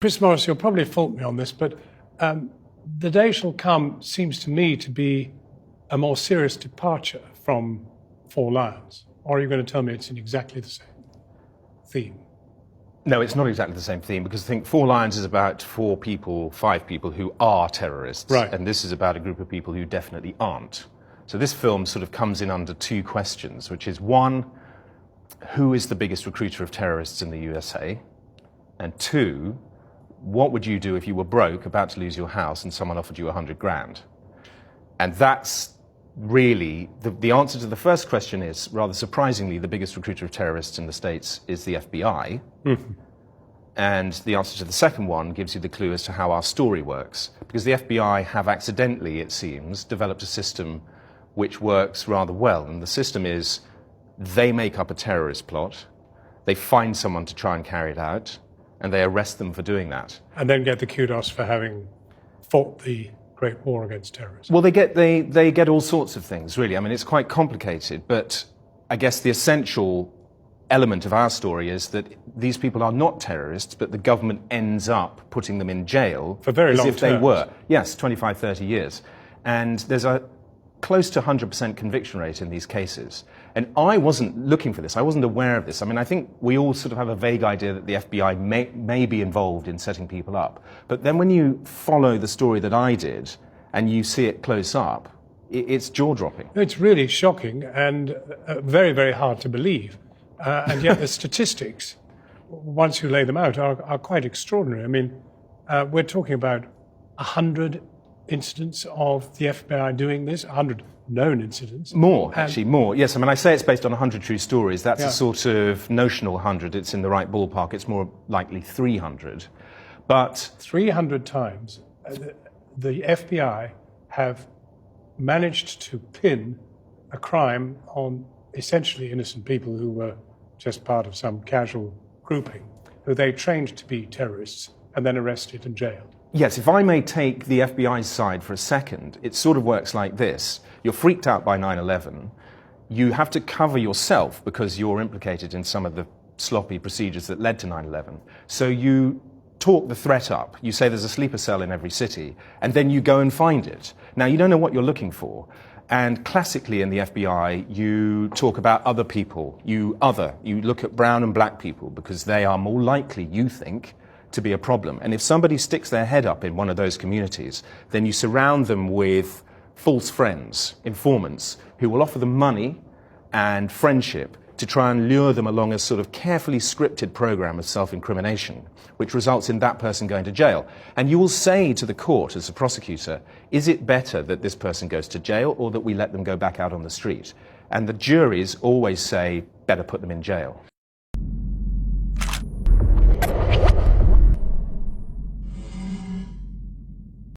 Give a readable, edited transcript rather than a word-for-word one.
Chris Morris, you'll probably fault me on this, but The Day Shall Come seems to me to be a more serious departure from Four Lions. Or are you going to tell me it's in exactly the same theme? No, it's not exactly the same theme, because I think Four Lions is about five people who are terrorists. Right. And this is about a group of people who definitely aren't. So this film sort of comes in under two questions, which is one, who is the biggest recruiter of terrorists in the USA? And two, what would you do if you were broke, about to lose your house, and someone offered you 100 grand? And that's really, the answer to the first question is, rather surprisingly, the biggest recruiter of terrorists in the States is the FBI. Mm-hmm. And the answer to the second one gives you the clue as to how our story works. Because the FBI have accidentally, it seems, developed a system which works rather well. And the system is, they make up a terrorist plot, they find someone to try and carry it out, and they arrest them for doing that. And then get the kudos for having fought the Great War against terrorism. Well, they get all sorts of things, really. I mean, it's quite complicated, but I guess the essential element of our story is that these people are not terrorists, but the government ends up putting them in jail for very long as if they were. Yes, 25, 30 years. And there's a close to 100% conviction rate in these cases. And I wasn't looking for this. I wasn't aware of this. I mean, I think we all sort of have a vague idea that the FBI may be involved in setting people up. But then when you follow the story that I did and you see it close up, it's jaw-dropping. It's really shocking and very, very hard to believe. And yet the statistics, once you lay them out, are quite extraordinary. I mean, we're talking about 100 incidents of the FBI doing this, 100 known incidents. More, actually, more. Yes, I mean, I say it's based on 100 true stories. That's Yeah. a sort of notional 100. It's in the right ballpark. It's more likely 300. But 300 times, the FBI have managed to pin a crime on essentially innocent people who were just part of some casual grouping, who they trained to be terrorists and then arrested and jailed. yes, if I may take the FBI's side for a second, it sort of works like this. You're freaked out by 9/11. You have to cover yourself because you're implicated in some of the sloppy procedures that led to 9/11. So you talk the threat up. You say there's a sleeper cell in every city, and then you go and find it. Now, you don't know what you're looking for. And classically in the FBI, you talk about other people. You look at brown and black people because they are more likely, you think, to be a problem. And if somebody sticks their head up in one of those communities, then you surround them with false friends, informants, who will offer them money and friendship to try and lure them along a sort of carefully scripted program of self-incrimination, which results in that person going to jail. And you will say to the court, as a prosecutor, is it better that this person goes to jail or that we let them go back out on the street? And the juries always say, better put them in jail.